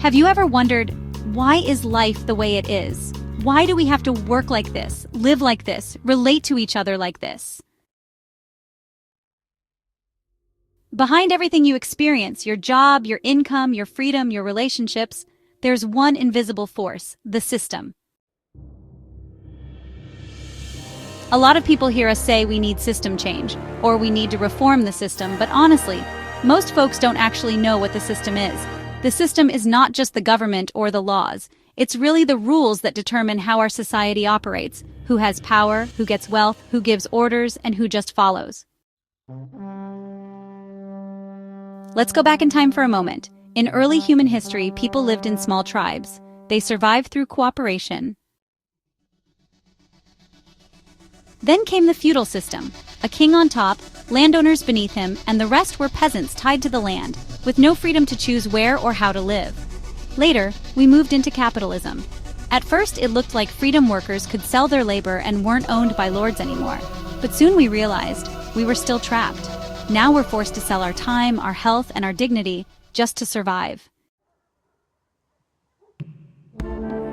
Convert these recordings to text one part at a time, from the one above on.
Have you ever wondered, why is life the way it is? Why do we have to work like this, live like this, relate to each other like this? Behind everything you experience, your job, your income, your freedom, your relationships, there's one invisible force, the system. A lot of people hear us say we need system change, or we need to reform the system, but honestly, most folks don't actually know what the system is. The system is not just the government or the laws. It's really the rules that determine how our society operates, who has power, who gets wealth, who gives orders, and who just follows. Let's go back in time for a moment. In early human history, people lived in small tribes. They survived through cooperation. Then came the feudal system, a king on top, landowners beneath him, and the rest were peasants tied to the land, with no freedom to choose where or how to live. Later, we moved into capitalism. At first, it looked like freedom workers could sell their labor and weren't owned by lords anymore. But soon we realized we were still trapped. Now we're forced to sell our time, our health, and our dignity just to survive.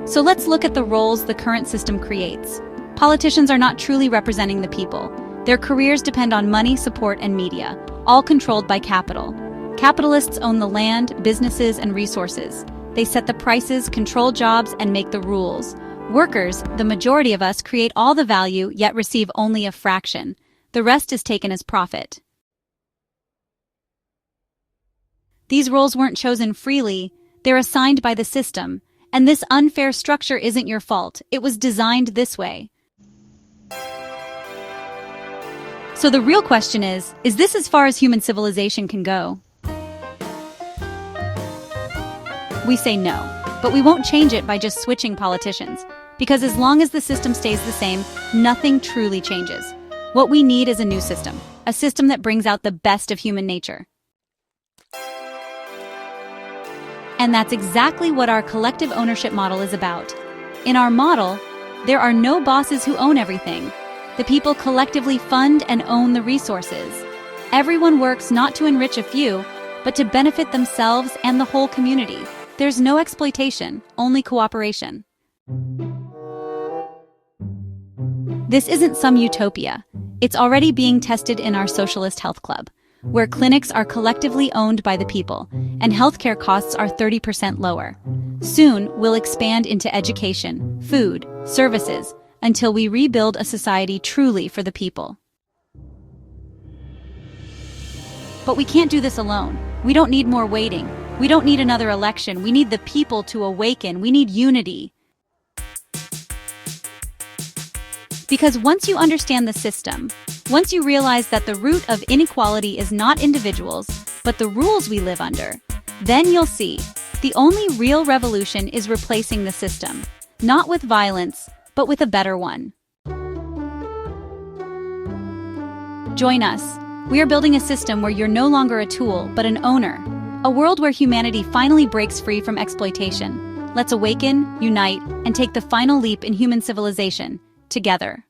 So let's look at the roles the current system creates. Politicians are not truly representing the people. Their careers depend on money, support, and media, all controlled by capital. Capitalists own the land, businesses, and resources. They set the prices, control jobs, and make the rules. Workers, the majority of us, create all the value, yet receive only a fraction. The rest is taken as profit. These roles weren't chosen freely. They're assigned by the system. And this unfair structure isn't your fault. It was designed this way. So the real question is this as far as human civilization can go? We say no, but we won't change it by just switching politicians. Because as long as the system stays the same, nothing truly changes. What we need is a new system, a system that brings out the best of human nature. And that's exactly what our collective ownership model is about. In our model, there are no bosses who own everything. The people collectively fund and own the resources. Everyone works not to enrich a few, but to benefit themselves and the whole community. There's no exploitation, only cooperation. This isn't some utopia. It's already being tested in our socialist health club, where clinics are collectively owned by the people, and healthcare costs are 30% lower. Soon, we'll expand into education, food, services, until we rebuild a society truly for the people. But we can't do this alone. We don't need more waiting. We don't need another election. We need the people to awaken. We need unity. Because once you understand the system, once you realize that the root of inequality is not individuals, but the rules we live under, then you'll see the only real revolution is replacing the system, not with violence, but with a better one. Join us. We are building a system where you're no longer a tool, but an owner. A world where humanity finally breaks free from exploitation. Let's awaken, unite, and take the final leap in human civilization, together.